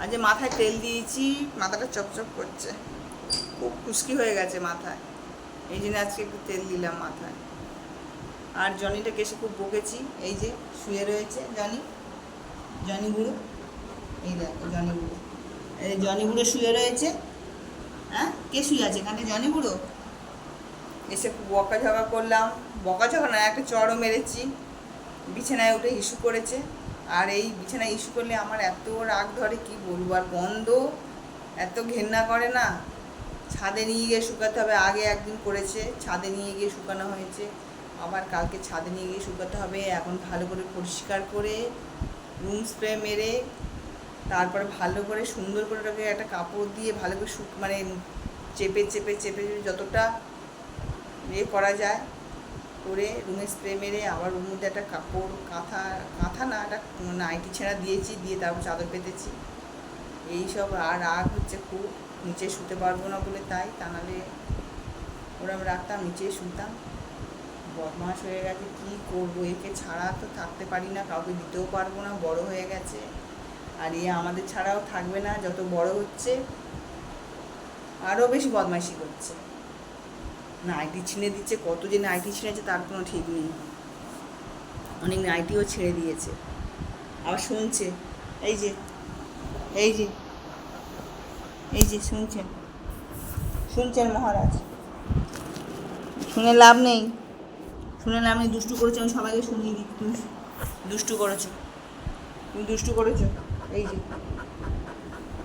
আজ মাথায় তেল দিয়েছি, মাথাটা চকচক করছে, খুব খুশকি হয়ে গেছে মাথায়, এই জন্য আজকে একটু তেল দিলাম মাথায়। আর জনিটাকে এসে খুব বকেছি, এই যে শুয়ে রয়েছে জনি বুড়ো, এই দেখো জনি বুড়ো, এই জনি বুড়ো শুয়ে রয়েছে। হ্যাঁ, কে শুয়ে আছে এখানে? জনি বুড়ো। এসে খুব বকাঝকা করলাম, বকাঝকা না, একটা চড়ও মেরেছি, বিছানায় উঠে ইস্যু করেছে। আর এই বিছানায় ইস্যু করলে আমার এত রাগ ধরে, কি বলবো, আর গন্ধ এত ঘেন্না করে না। ছাদে নিয়ে গিয়ে শুকাতে হবে, আগে একদিন করেছে, ছাদে নিয়ে গিয়ে শুকানো হয়েছে, আবার কালকে ছাদে নিয়ে গিয়ে শুকাতে হবে। এখন ভালো করে পরিষ্কার করে রুম স্প্রে মেরে তারপরে ভালো করে সুন্দর করে ওটাকে একটা কাপড় দিয়ে ভালো করে মানে চেপে চেপে চেপে যতটা করা যায় করে রুমে স্প্রে মেরে আবার ওর মধ্যে একটা কাপড়, কাঁথা না, একটা নাইটি ছেঁড়া দিয়েছি, দিয়ে তারপর চাদর পেতেছি। এইসব আর রাগ হচ্ছে খুব, নিচে শুতে পারবো না বলে, তাই তা নাহলে ওরা আমি রাখতাম, নিচেই শুনতাম। বদমাস হয়ে গেছে, কী করবো, একে ছাড়া তো থাকতে পারি না, কাউকে দিতেও পারবো না, বড় হয়ে গেছে। আর এ আমাদের ছাড়াও থাকবে না, যত বড় হচ্ছে আরও বেশি বদমাইশি করছে। নাইটি ছিঁড়ে দিচ্ছে, কত যে নাইটি ছিঁড়েছে তার কোনো ঠিক নেই, অনেক নাইটিও ছেড়ে দিয়েছে। আবার শুনছে, এই যে এই যে এই যে শুনছেন মহারাজ, শুনে লাভ নেই, দুষ্টু করেছো, আমি সবাইকে শুনিয়ে দিই, তুমি দুষ্টু করেছো, এই যে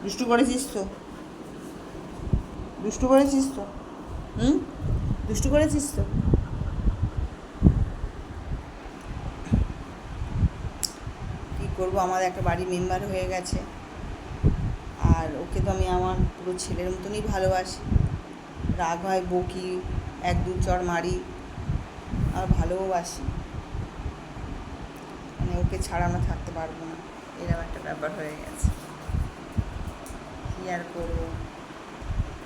দুষ্টু করেছিস তো, দুষ্টু করেছিস তো কী করবো, আমার একটা বাড়ি মেম্বার হয়ে গেছে, আর ওকে তো আমি আমার পুরো ছেলের মতনই ভালোবাসি। রাগ হয়, বকি, এক দু চড় মারি, আর ভালোবাসি, মানে ওকে ছাড়া আমরা থাকতে পারবো না, এরকম একটা ব্যাপার হয়ে গেছে, কী আর করবো।